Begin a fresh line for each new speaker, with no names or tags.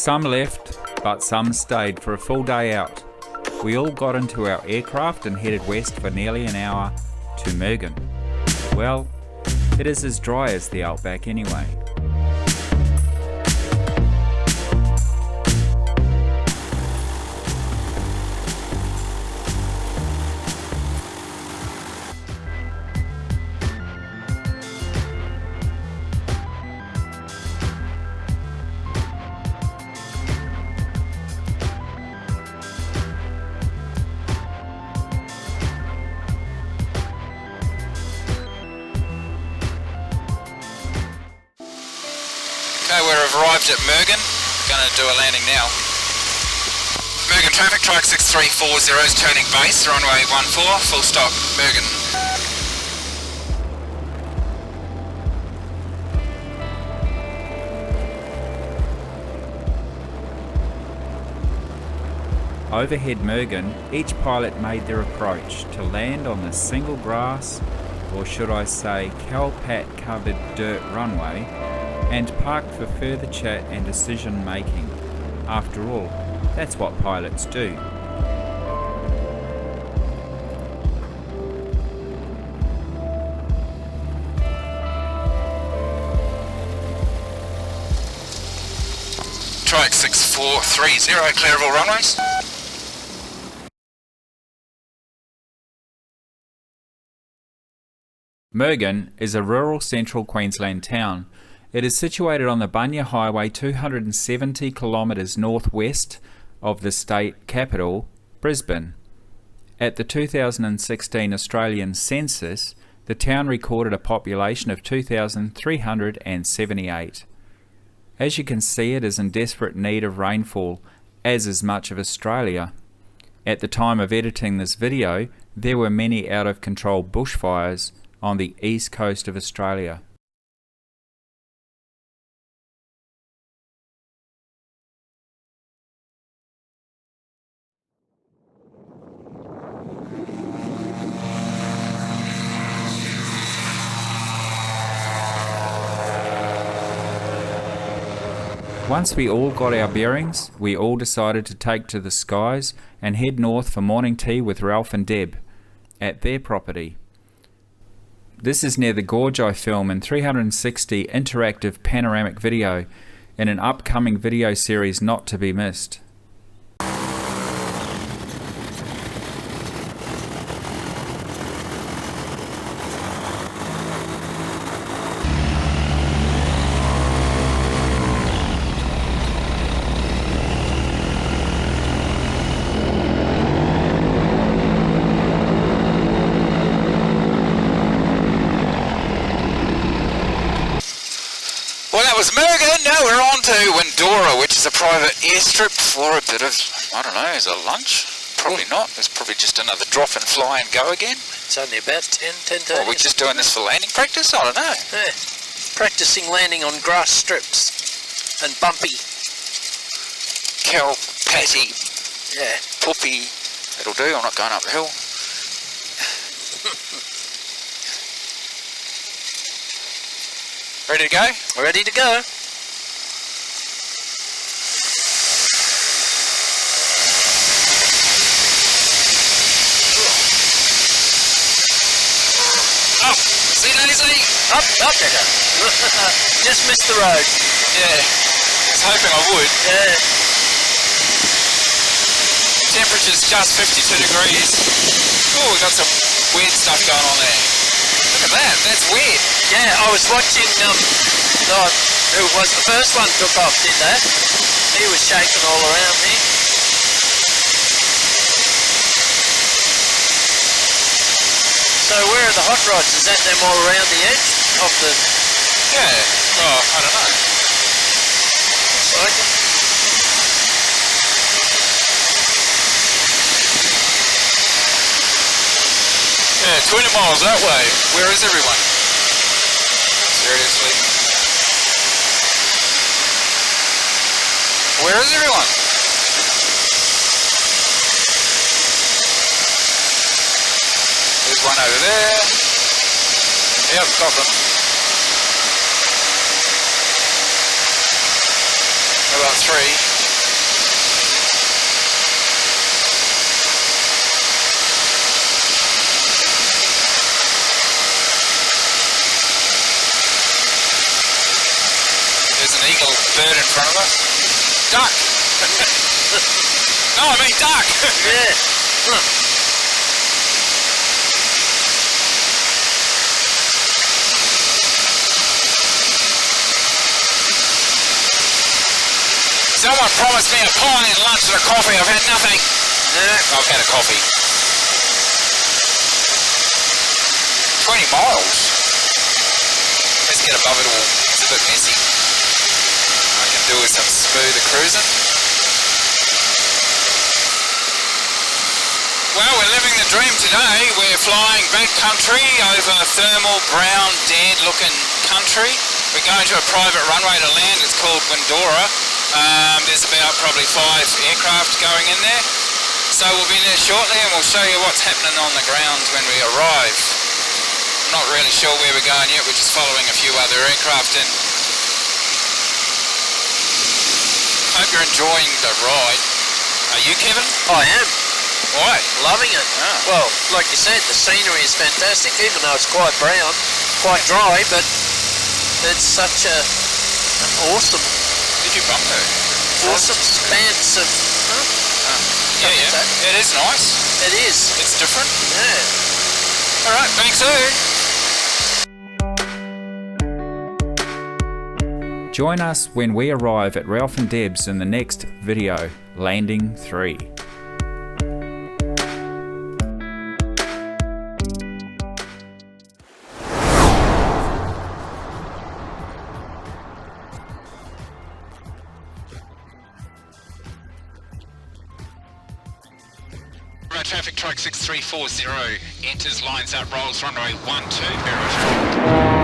Some left, but some stayed for a full day out. We all got into our aircraft and headed west for nearly an hour to Mergen. Well, it is as dry as the outback anyway.
Okay, we've arrived at Mergen. Going to do a landing now. Mergen traffic, Trike 6340 is turning base, runway 14, full stop, Mergen.
Overhead Mergen, each pilot made their approach to land on the single grass, or should I say Calpat covered dirt runway, and park for further chat and decision making. After all, that's what pilots do.
Trike 6430, clear of all runways.
Mergen is a rural central Queensland town. It is situated on the Bunya Highway 270 kilometres northwest of the state capital, Brisbane. At the 2016 Australian census, the town recorded a population of 2,378. As you can see, it is in desperate need of rainfall, as is much of Australia. At the time of editing this video, there were many out-of-control bushfires on the east coast of Australia. Once we all got our bearings, we all decided to take to the skies and head north for morning tea with Ralph and Deb at their property. This is near the gorge I film in 360 interactive panoramic video in an upcoming video series not to be missed.
Well, that was Mergen. Now we're on to Windora, which is a private airstrip for a bit of, I don't know, is it lunch? Probably not. It's probably just another drop and fly and go again.
It's only about 10:30.
Or we're just doing this for landing practice? I don't know.
Yeah. Practicing landing on grass strips and bumpy.
Cal, Patty,
Yeah.
Puppy. That'll do. I'm not going up the hill. Ready to go?
Ready to go.
Up! See, lazy!
Up, there. Just missed the road.
Yeah. I was hoping I would.
Yeah.
Temperature's just 52 degrees. Oh, we got some weird stuff going on there. Look at that. That's weird.
Yeah, I was watching, who was the first one took off, did that? He was shaking all around me. So where are the hot rods? Is that them all around the edge of the...
Yeah. Oh, I don't know.
Looks like it.
Yeah, 20 miles that way. Where is everyone? Seriously? Where is everyone? There's one over there. Yep, got them. About 3. an eagle bird in front of us. Duck! No, I mean duck!
Yeah. Huh.
Someone promised me a pie and lunch and a coffee. I've had nothing.
Yeah.
I've had a coffee. 20 miles. Let's get above it all. It's a bit messy. I can do with some smoother cruising. Well, we're living the dream today. We're flying backcountry over thermal, brown, dead looking country. We're going to a private runway to land. It's called Windora. There's about probably 5 aircraft going in there. So we'll be there shortly and we'll show you what's happening on the ground when we arrive. I'm not really sure where we're going yet. We're just following a few other aircraft in. Hope you're enjoying the ride. Are you, Kevin?
I am.
Why?
Loving it.
Ah.
Well, like you said, the scenery is fantastic, even though it's quite brown, quite dry, but it's such an awesome,
Did you bump her?
awesome expanse of...
Yeah, yeah. It is nice.
It is.
It's different.
Yeah.
Alright, thanks,
Join us when we arrive at Ralph and Deb's in the next video, Landing 3.
Traffic truck 6340 enters, lines up, rolls runway 12, Barrow.